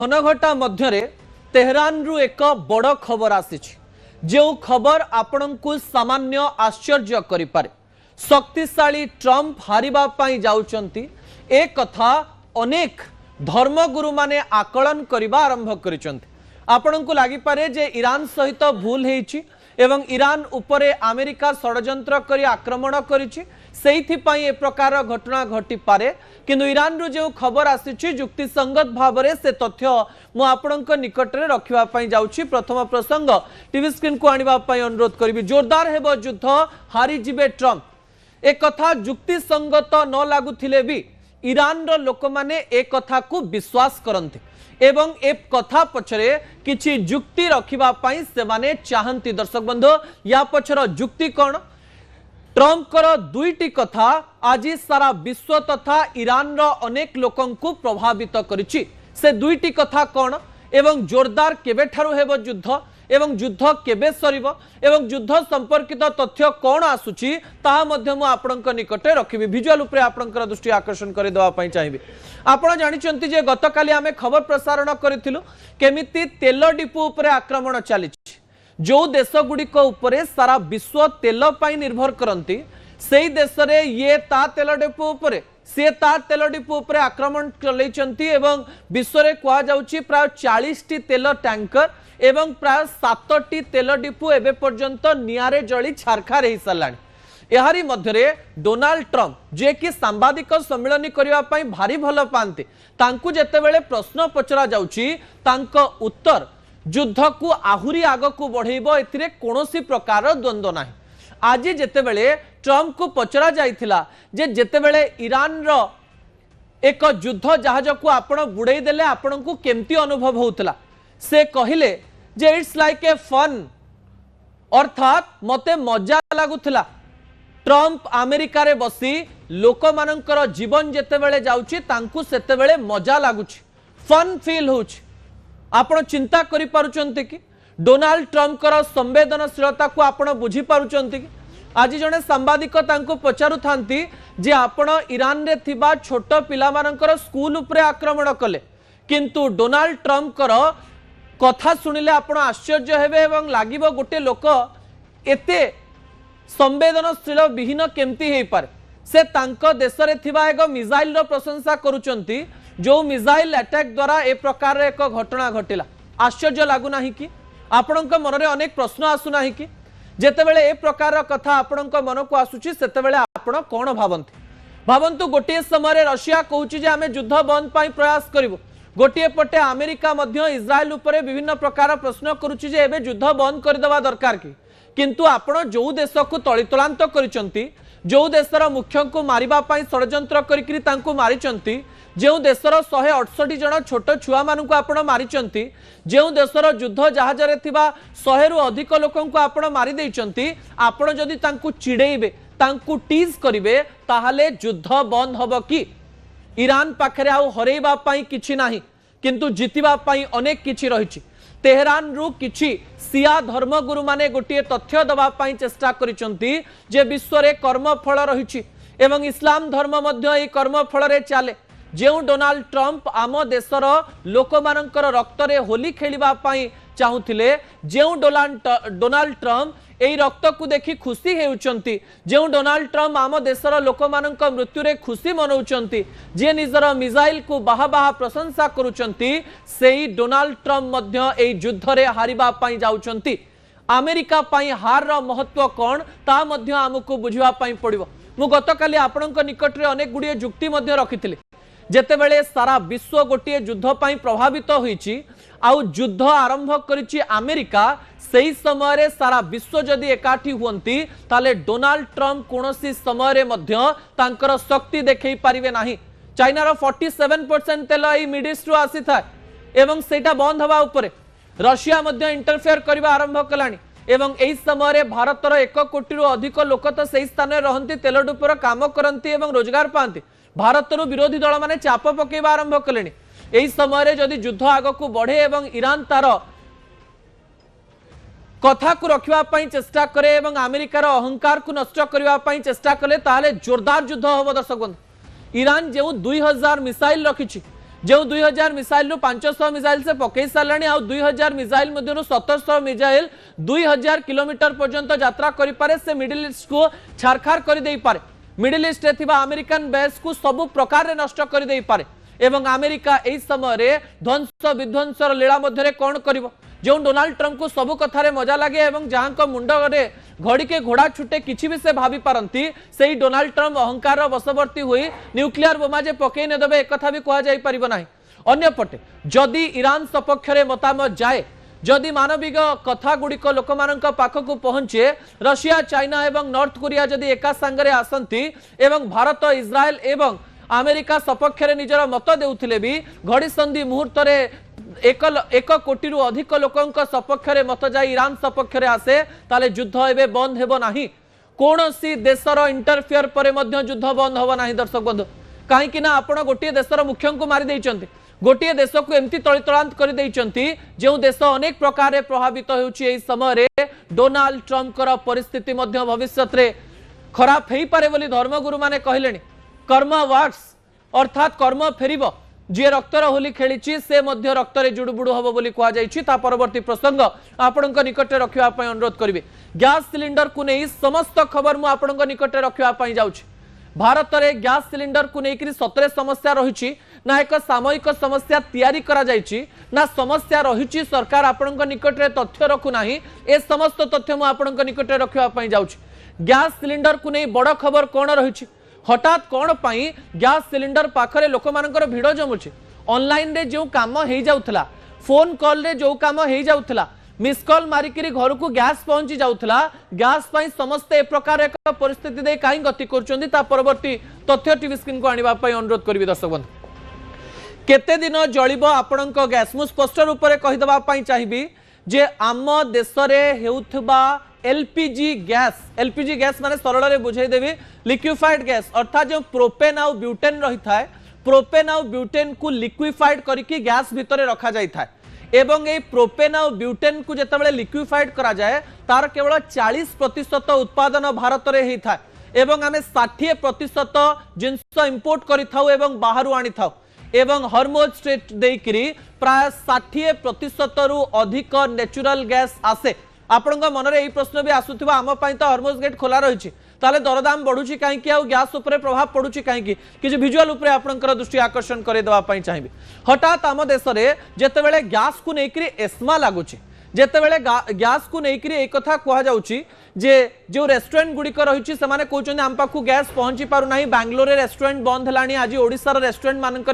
घनघटा मध्य Tehran रु एक बड़ खबर आसी जो खबर आपण को सामान्य आश्चर्य करिपारे। शक्तिशाली ट्रम्प हारिबा जाउचंती ए कथा अनेक धर्मगुरु माने आकलन करबा आरंभ करिसंती। आपण को लागि पारे जे ईरान सहित भूल हेछि एवं ईरान उपरे अमेरिका षड्यंत्र करी आक्रमण करिछि सेइथिपाई ए प्रकार घटना घटी पारे। किंतु ईरान रु जो खबर आसी जुक्तिसंगत भाव में से तथ्य मु आपणक निकट में रखा जाऊँगी। प्रथम प्रसंग टीवी स्क्रीन को आने अनुरोध करी। जोरदार हेब युद्ध हारी जिबे ट्रम्प एक कथा जुक्तिसंगत न लगुले भी ईरान रो लोक माने एक कथा को विश्वास करते एवं ए कथा पछरे किछि जुक्ति रखिबा पई से माने चाहंती। दर्शक बंधु या पछर जुक्ति कौन? ट्रम्प कर दुईटी कथा आज सारा विश्व तथा ईरान रो अनेक लोकं को प्रभावित करिछि। से दुईटी कथा कौन एवं जोरदार केबे ठारू हेबो युद्ध एवं युद्ध केबे सरिबो एवं युद्ध संपर्कित तथ्य कौन आसुछि ताहा मध्य मु आपणक निकटे रखिबि। विजुअल उपरे आपणकर दृष्टि आकर्षण करि देवा पई चाहिबि। आपण जानिचंती जे गतकाली आमे खबर प्रसारण करिथिलु केमिति तेल डिपो उपरे आक्रमण चलिछि। जो देश गुड़िक उपरे सारा विश्व तेल पाई निर्भर करती से देश रे ये ता तेल डिपो उपरे सी ता तेल डिपो उपरे आक्रमण चलैचंती एवं विश्व रे कुआ जाउची प्राय 40 टी तेल टैंकर एवं प्राय 7 टी तेल डिपो एबे पर्यंत नियारे जली छारखार हो साराणी। एहारी मध्यरे डोनाल्ड ट्रम्प जे कि सांबादिक सम्मेलन करिवा पई भारी भल पाते तांकु जेतेबेले प्रश्न पचरा जाउची तांको उत्तर युद्ध को आहुरी आग को बढ़ेबो एथिरे कोनोसी प्रकार द्वंद्व नाही। आज जेतेबेले ट्रम्प को पचरा जाइथिला जे जेतेबेले ईरान रो एक युद्ध जहाज को आपण बुड़ाई देले आपण को केमती अनुभव होउतला से कहिले जे इट्स लाइक ए फन अर्थात मते मजा लागुथिला। ट्रम्प अमेरिका रे बसी लोक मानकर जीवन जेतेबेले जाउची तांकु सेतेबेले मजा लागुची फन फील होउची। आपण चिंता करि पारुचंती कि डोनाल्ड ट्रम्प कर संवेदनशीलता को आपण बुझी पारुचंती कि आज जने सांबादिक तांको पचारु थांती जे आपण ईरान रे थिबा छोट पिला मानकर स्कूल उपरे आक्रमण कले किंतु डोनाल्ड ट्रम्प कर कथा सुनिले आपण आश्चर्य हेबे एवं लागिबो गोटे लोक एते संवेदनशील विहीन केमती हेई पारे। से तांको देश रे थिबा एक मिसाइल रो प्रशंसा करूचंती जो मिसाइल अटैक द्वारा ए प्रकार एक घटना घटिला। आश्चर्य लागू नाही कि आपणक मन रे अनेक प्रश्न आसु नाही कि जेतेबेले ए प्रकार कथा आपणक मन को आसुची सेतेबेले आपण कोन भावंतु गोटे समय रशिया कहूची जे आमे युद्ध बंद पाई प्रयास करिवो गोटे पटे अमेरिका मध्य इस्राएल उपरे विभिन्न प्रकार प्रश्न करूची जे एबे युद्ध बंद कर देवा दरकार कि किंतु आपण जो देश को तलितलांत करिसंती जो देशर मुख्य को मारिबा पाई षड्यंत्र करिकरी तांको मारिचंती जो देशर 168 जन छोट छुआ मानू आपण मारिचंती जो देशर युद्ध जहाज रे थिबा 100 रु अधिक लोकन को आपण मारि देइचंती आपण जदि तांको चिड़ेइबे तांको टीज करिवे ताहाले युद्ध बंद हबो कि? ईरान पाखरे आउ हरेइबा पाई किछि नाही किंतु जितिबा पाई अनेक किछि रहिछि। तेहरान रु किछि सिया धर्मगुरु माने गोटे तथ्य दबा पाई चेष्टा करिसंती जे विश्व रे कर्मफल रहिछि एवं इस्लाम धर्म मध्य ए कर्मफल रे चाले। जो डोनाल्ड ट्रम्प आम देशर लोक मानकर रक्त रे होली खेलिबा पाई चाहुथिले जो डोनाल्ड ट्रम्प एई रक्त को देखि खुशी हेउचंती जो डोनाल्ड ट्रम्प आम देशर लोक मानक मृत्यु रे खुशी मनौचंती जे निजर मिसाइल को बाहा बाहा प्रशंसा करूचंती सेई डोनाल्ड ट्रम्प मध्य एई युद्ध रे हारिबा पाई जाउचंती। अमेरिका पाई हार रो महत्व कोन ता मध्य हमकु बुझिबा पाई पड़िबो। मु गतकाली आपणक निकट रे अनेक गुडिये जुक्ति मध्य रखिथिले जेतेबेले सारा विश्व गोटे युद्ध पाई प्रभावित होईची आउ युद्ध आरंभ करिची अमेरिका सही समय रे सारा विश्व जदि एकाठी हुंती ताले डोनाल्ड ट्रम्प कोनोसी समय रे मध्य तांकर शक्ति देखै पारिबे नाही। चाइना रो 47% तेल ई मिड ईस्ट रु आसी था एवं सेटा बंद हवा उपरे रशिया मध्य इंटरफेयर करबा आरंभ कलानी एवं एई समय रे भारत रो 1 कोटी रु अधिक लोक तो सही स्थान रे रहंती तेल डुपर काम करंती एवं रोजगार पांती। भारत रो विरोधी दल माने चाप पकेबा आरंभ कलेनी। एई समय रे जदि युद्ध आग को बढ़े एवं ईरान तार कथा को रखिबा पई चेष्टा करे एवं अमेरिकार अहंकार को नष्ट करबा पई चेष्टा कले ताले जोरदार युद्ध होबो। दर्शक बंधु ईरान जो 2000 मिसाइल रखिछि जो 2000 मिसाइल 500 मिसाइल से पकई सारे आ 2000 मिसाइल मध्य 1700 मिसाइल 2000 किलोमीटर पर्यंत यात्रा करें से मिडिल ईस्ट को छारखार कर दे पारे मिडिल ईस्ट रे अमेरिकन बेस को सबु प्रकार नष्ट कर दे पारे एवं अमेरिका एही समय ध्वंस विध्वंसर लीला मध्य कौन कर जो डोनाल्ड ट्रंप को सबु कथारे मजा लगे एवं जहां मुंडे घड़ी के घोड़ा छुटे किसी भी से भावी पारती से डोनाल्ड ट्रंप अहंकार वशवर्ती हुई न्यूक्लियर बोमा जे पकई नेदेवे एक भी कहना अन्यपटे जदि ईरान सपक्ष मतामत जाए जदि मानविक कथा गुड़िक लोक पाखक पहुंचे रशिया चाइना एवं नॉर्थ कोरिया जदि एका सांगरे आसंती एवं भारत इज्राएल एवं अमेरिका सपक्ष निजर मत देउथिले भी घड़ी संधि मुहूर्त एक कोटी अधिक लोकों सपक्ष मत जाई ईरान सपक्ष आसे ताले युद्ध एवं बंद हेबो नाही कौन सी देशर इंटरफेयर पर युद्ध बंद होबो नाही दर्शक बंधु कहीं आपण गोटे देशर मुख्य को मारी देइचंती गोटे देश को एमती तलितलांत कर देइचंती जो देश अनेक प्रकार प्रभावित होउची एई समय डोनाल्ड ट्रंप परिस्थिति भविष्य में खराब हो पारे बोली धर्मगुरु माने कहलेनी कर्म वर्क्स अर्थात कर्म फेरिब जी रक्तर होली खेली से मध्य रक्तरे जुड़ुबुड़ू हम बोली कहुई परवर्ती प्रसंग आपण निकट रखा अनुरोध करी गैस सिलिंडर को नहीं समस्त खबर मुझे निकट रखापी जाऊँगी भारत में गैस सिलिंडर को लेकर सतरे समस्या रही ना एक सामयिक समस्या तैयारी करा जायछि ना समस्या रही सरकार आपण निकट में तथ्य रखुना ए समस्त तथ्य मुझे निकट रखापी जाऊँगी गैस सिलिंडर को नहीं बड़ खबर कौन रही हठात कौन पाई गैस सिलिंडर पाखरे लोक मानकर भिड़ जमुची ऑनलाइन रे जो काम हो जाउथला फोन कॉल रे जो काम हो जाउथला मिस कॉल मारिकी घर को गैस पहुंची जाउथला गैस पाई समस्त ए प्रकार एक परिस्थिति दे काई गति करचोंदी ता परवर्ती तथ्य टीवी स्क्रीन को आनिबा पई अनुरोध करबी दर्शक बंधु केते दिन जळिबो आपणक गैस मु स्पष्ट रूप में कहि दबा पई चाहिबी जे आम देश रे हेउथबा एलपीजी गैस माने सरल रे बुझाई देवी लिक्विफाइड गैस अर्थात जो प्रोपेन आउ ब्यूटेन रही था प्रोपेन आउ ब्यूटेन को लिक्विफाइड करके गैस भितर रखा जाई था एवं ए प्रोपेन आउ ब्यूटेन को जेतेबेले लिक्विफाइड करा जाए तार केवल 40% उत्पादन भारत रे ही था एवं आमे 60% जिनस इंपोर्ट करि थाउ एवं बाहरु आनी थाउ एवं हॉर्मोज स्ट्रेट देकरी प्राय 60% रु अधिक नेचुरल गैस आसे आपण मन में यही प्रश्न भी आसुवा आम तो हॉर्मोज गेट खोला रही ताले दरदाम बढ़ुची कहीं गैस उपर प्रभाव पड़ुची कहीं कि विजुअल उपर आपंकर दृष्टि आकर्षण करदेवाई चाहिए हठात आम देश में जितेबाला गैस को लेकर एस्मा लगुच जितेबाला गैस को लेकर एक कथा कहुच्छी जे जो रेस्टोरेंट गुड़िक रही से कहते आम पाखु गैस पहुंची पारना बांग्लोर रेस्टोरेंट बंद है आज ओडिशार रेस्टोरेंट मानक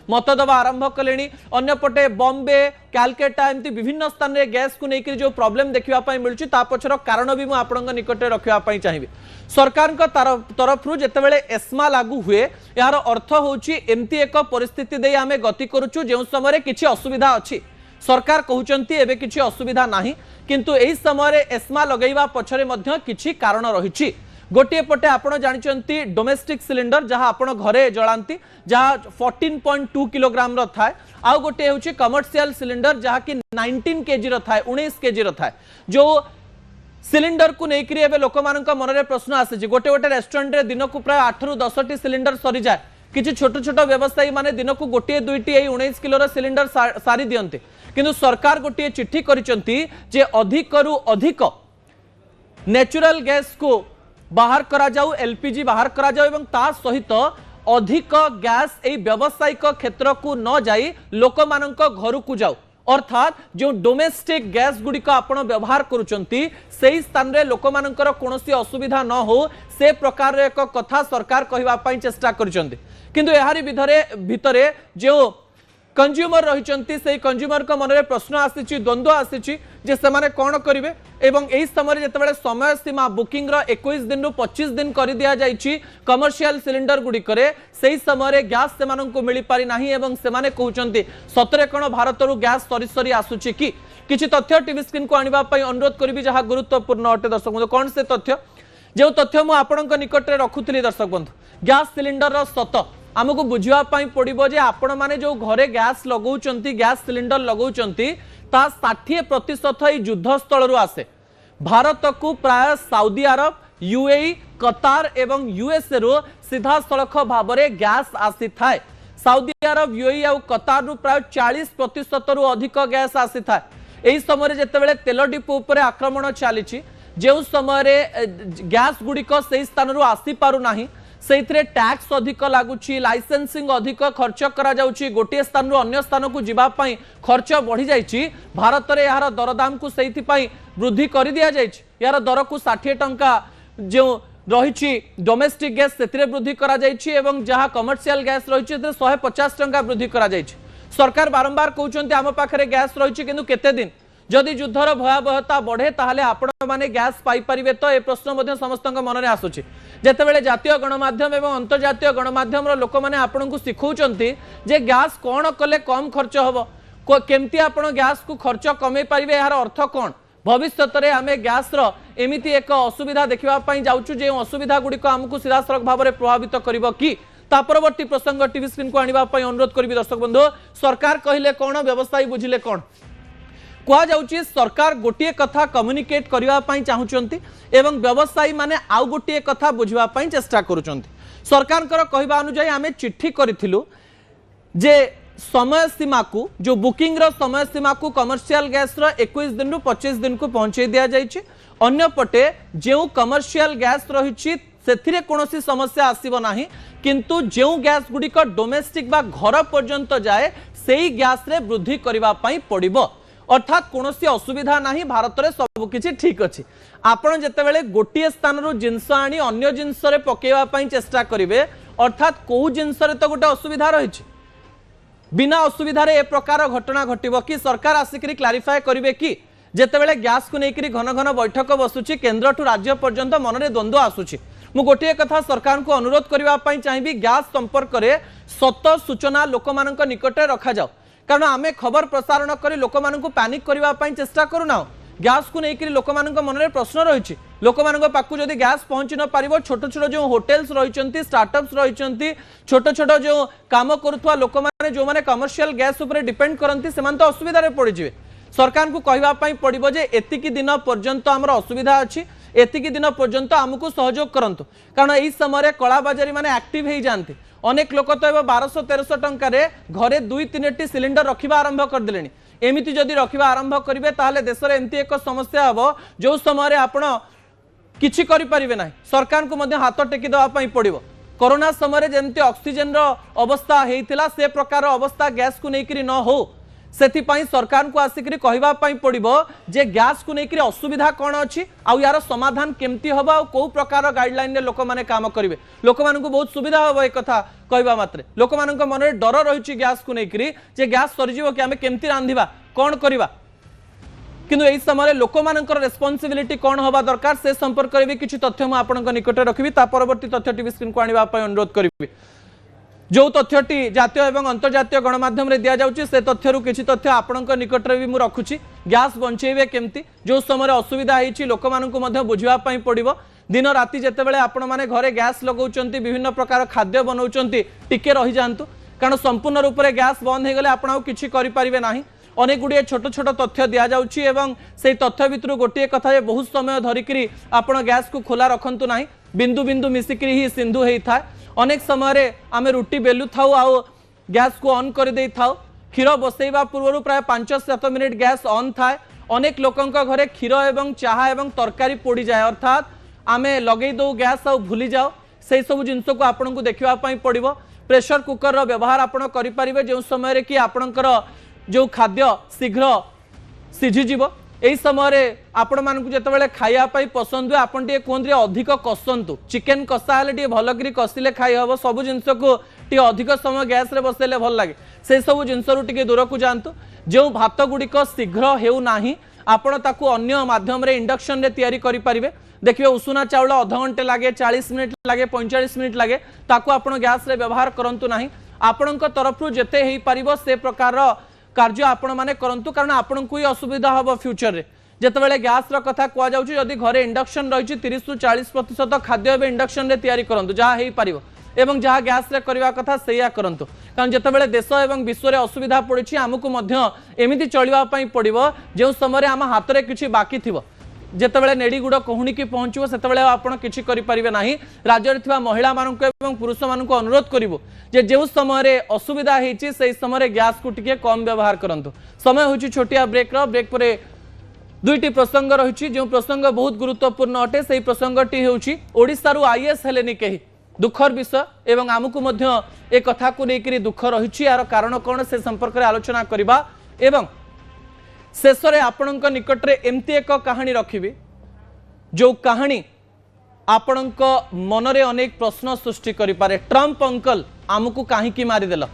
मत दबा आरंभ कले अंपटे बॉम्बे कैलकाटा एमती विभिन्न स्थान में गैस को लेकर जो प्रॉब्लम देखा मिलूँ पछर कारण भी मुझे निकट रखापी चाहिए सरकार तरफ जितेबाला एस्मा लागू हुए यार अर्थ होची एमती एक परिस्थिति दे आम गति करुचु जो समय किसी असुविधा अच्छी सरकार कहते एवं किसी असुविधा नहीं किंतु एही समय एस्मा लगेवा पछरे मध्य किछि कारण रही गोटे पटे आपण जानते डोमेस्टिक सिलिंडर जहां आपण घरे जलांती जहां 14.2 किलोग्राम रो थाए आउ गोटे होची कमर्शियल सिलिंडर जहां कि 19 केजी रो थाए 19 केजी रो थाए जो सिलिंडर को लेकर एवं लोक मन में प्रश्न आसी गोटे गोटे रेस्टोरेंट रे दिन को प्राय 8 ରୁ 10ଟି सिलिंडर सरी जाए किसी छोट छोट व्यवसायी माने दिन को गोटे दुईटी 19 किलोर सिलिंडर सारी दियंते किंतु सरकार गोटे चिट्ठी करिसंती जे अधिक रु अधिक नेचुरल गैस को बाहर करा जाऊ एलपीजी बाहर करा जाऊ एवं ता सहित अधिक गैस ए व्यावसायिक क्षेत्र को न जाई लोक मानक घर को जाऊ अर्थात जो डोमेस्टिक गैस गुड़िक आप व्यवहार करुचंती सेही स्थान रे लोक मानकर कोनोसी असुविधा न हो से प्रकार एक कथा सरकार कहवाई चेष्टा करिसंती किंतु यारी भितरे जो कंज्यूमर रही से कंज्यूमर को मन में प्रश्न आसी द्वंद्व आसी जे से कौन करेंगे एवं यही समय जिते समय सीमा बुकिंग 21 दिन रु 25 दिन कर दिया जाइए कमर्शियल सिलिंडर गुड़िक से समय गैस से मिल पारि नाही एवं से कहते सतरे कौन भारत रु गैस सरी सरी आसूची कि किसी तथ्य टीवी स्क्रीन को आने अनुरोध करी जहाँ गुरुत्वपूर्ण अटे दर्शक बंधु कौन से तथ्य जो तथ्य मुझे आपण निकट में रखुली दर्शक बंधु गैस सिलिंडर सत आमको बुझापी पड़ो जे आपण मैंने जो घरे गैस लगौंट गैस सिलिंडर लगौंट 60% युद्ध स्थल आसे भारत को प्राय सऊदी अरब यूएई कतार एवं यूएसए रो सीधा सड़क भाव में गैस आसी थाए साउदी अरब यूएई और कतार रु प्राय 40% रु अधिक गैस आसी था। यही समय जितेबाला तेल डिपो उपर आक्रमण चली जो समय गैस गुड़िक से स्थान रु आसी पारु नाही से टैक्स अधिक लगुच लाइसेंसिंग अधिक खर्च करा जाउची गोटे स्थान रु अन्य स्थान को जीवाई खर्च बढ़ी जाइए। भारत में यार दरदाम को से वृद्धि कर दि जाइए यार दर को 60 टंका जो रही डोमेस्टिक गैस से वृद्धि करा जाइए एवं जहाँ कमर्शियल गैस रही 150 टंका वृद्धि करा जाइए। सरकार बारंबार कहते आम पाखे गैस रही किंतु केते दिन जदि युद्धर भयावहता बढ़े ताहले आपण माने गैस पाई परिबे तो ए प्रश्न समस्त मन में आसुची। जेतेबेले जातीय गणमाध्यम एवं अंतर्जातीय गणमाध्यम लोक मैंने आपन को शिखौचंती जे गैस कौन कले कम खर्च हम केमती आपण गैस को खर्च कमे पारिबे यार अर्थ कौन भविष्य में आम गैस एमती एक असुविधा देखापी जाऊँ जो असुविधा गुड़िक आमको सीधासख भाव में प्रभावित कर कि परवर्ती प्रसंग टीवी स्क्रीन को आने अनुरोध करी। दर्शक बंधु सरकार कहले कौन व्यवसायी बुझिले कौन कहुच्छी सरकार गोटे कथा कम्युनिकेट करने चाहूँगी एवं व्यवसायी माने आउ गोटे कथा बुझापी चेष्टा करुँच। सरकार कहवा अनुजाई आम चिट्ठी करूँ जे समय सीमा को जो बुकिंग रो समय सीमा को कमर्शियल गैस रो 21 दिन रु 25 दिन को पहुंचे दिया जाइए। अन्य पटे जो कमर्शियल गैस रही से कौन समस्या आसब ना किंतु जो गैस गुड़िक डोमेस्टिक बा घर पर्यंत जाए से ही गैस रे वृद्धि करने पड़ो अर्थात कौन असुविधा ना भारत में सबकि ठीक अच्छे। आपड़ जितेबाला गोटे स्थान जिनस आनी अन्य जिनस पकईवाई चेष्टा करेंगे अर्थात कौ जिनस तो गोटे असुविधा रही बिना असुविधा ए प्रकार घटना घटब कि सरकार आसिक क्लारिफाए करेंगे कि जितेबाला गैस को लेकर घन घन बैठक बसुची केन्द्र ठू राज्य पर्यंत मन में द्वंद्व आसूची। मु गोटे कथा सरकार को अनुरोध करने चाहिए गैस संपर्क में सत सूचना लोक निकट रखा जाओ कारण आम खबर प्रसारण कर लोक पैनिक करने चेष्टा करूना। गैस को लेकर लोक मन में प्रश्न रही लोक पाक जब गैस पहुंची न पार छोट छोट जो होटेल्स रही स्टार्टअप्स रही छोट छोट जो काम करुवा लोक मैंने जो मैंने कमर्शियल गैस उपर डिपेंड करती से तो असुविधा पड़े। सरकार को कहवाई पड़ो जे एतिकी दिन पर्यंत आमर असुविधा अच्छी एतिकी दिन पर्यंत आमको सहयोग करंतु कारण यही समय कलाबाजारी माने एक्टिव हो जाते अनेक लोक तो 1200-1300 टंकार घरे 2-3टी सिलिंडर रखा आरंभ करदे एमती जदि रखा आरंभ करेंगे ताहले देश में एमती एक समस्या हम जो समय आपण किछि करि परिबे नाही सरकार को मध्य हाथ टेकी देवाई पड़ो। कोरोना समय जमती ऑक्सीजन अवस्था होता से प्रकार अवस्था गैस को लेकर न हो सेथिपाई सरकार को आसिक कहवाई पड़ो जे गैस को लेकर असुविधा कौन अच्छी आउ यार समाधान केमती हम आ कौ प्रकार गाइडलाइन लोक मैंने काम करेंगे लोक मान बहुत सुविधा हम एक कथा कहवा मात्रे लोक मान मन में डर रही गैस को लेकर जे गैस सरीज कि आम केमती रांधिबा कौन करवा किंतु यही समय लोक मानकर रेस्पॉन्सिबिलिटी कौन हवा दरकार से संपर्क में किसी तथ्य मुझे निकट रखी परवर्ती तथ्य टीवी स्क्रीन को आने अनुरोध करी। जो तथ्यटी जातीय एवं अंतर्जातीय गणमाध्यम दि जाऊँगी से तथ्य किसी तथ्य आपण निकट भी मुझे रखुची गैस बंचेबे केमती जो समय असुविधा होती लोक मानू बुझापी पड़ो दिन राति जितेबाला आपण मैंने घरे गैस लगाउछंती विभिन्न प्रकार खाद्य बनाउछंती टिके रही जातु कारण संपूर्ण रूप से गैस बंद हो गले आपण किछि करि परिबे नाही। अनेक गुड़िए छोट छोट तथ्य दि जाउछि एवं से तथ्य भितर गोटे कथा बहुत समय धरिकी आपण गैस को खोला रखंतु नाही बिंदु बिंदु मिसिकी ही सिंधु होता है। अनेक समय आम रुटी बेलु थाउ आउ गैस को ऑन कर दे थाउ क्षीर बसैवा पूर्व प्राय 5-7 मिनिट गैस ऑन थाए अनेक लोकंक घरे क्षीर एवं चाहा एवं तरकारी पोड़ी जाए अर्थात आम लगे दो गैस आ भूली जाओ से सब जिन को आपन को देखापी पड़ो। प्रेशर कुकर व्यवहार आपड़ करें जो समय कि आपणकर जो खाद्य शीघ्र सीझीज यही समय आपण मानक जितेबाला खायापाई पसंद हुए आपन टे कहते अधिक कसंतु चिकेन कषा हेल्ले भलक कषिले खाई हम सब जिनस को टे अधिक समय गैस रे बसैले भल लगे से सब जिनस टे दूर को जातु जो भात गुड़िक शीघ्र हेउना आपण ताकू अन्य माध्यम रे इंडक्शन रे तैयारी करि परिबे देखिए उषुना चाउल अध घंटे लगे 40 मिनिट लगे 45 मिनिट लगे ताकू आपण गैस रे व्यवहार करंतु नाही आपणक तरफ जेते हेई परिबो से प्रकार कार्य आपण माने करंतु कारण आपण को ही असुविधा हम फ्यूचर रे जितेबाला गैस कथा कहुच्छी जदि घरे इंडक्शन रही 30-40% खाद्य एवं इंडक्शन रे तैयारी करंतु जहाँ हो पारिबो एवं जहाँ गैस रे करवा कथा सेया करंतु कारण जितेबाला देश एवं विश्व रे असुविधा पड़ी आमको एमती चलवाई पड़ो जो समय आम हाथ में किसी बाकी थी जितेबाला नेड़ीगुड़ कहूणी की पहुंचो से आपड़ कि राज्य में महिला मान पुरुष मान अनुरोध करूँ जे जो समय असुविधा होती से समय गैस को टिके कम व्यवहार करूँ। समय हो छोटिया ब्रेक पर दुईटी प्रसंग रही जो प्रसंग बहुत गुरुत्वपूर्ण अटे से प्रसंगटी होशारू आईएएस हेलेनी कहीं दुखर विषय एवं आमको ए कथा को लेकर दुख रही यार कारण कौन से संपर्क में आलोचना करवा एवं शेष में आपण निकट में एमती एक कहानी रखी जो कहानी आपण मनरे अनेक प्रश्न सृष्टि करें। ट्रंप अंकल आमको कहीं मारिदेल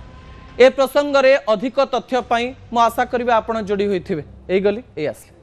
ए प्रसंग में अधिक तथ्य मु आशा करी आपण जोड़ी होते गली ये आसली।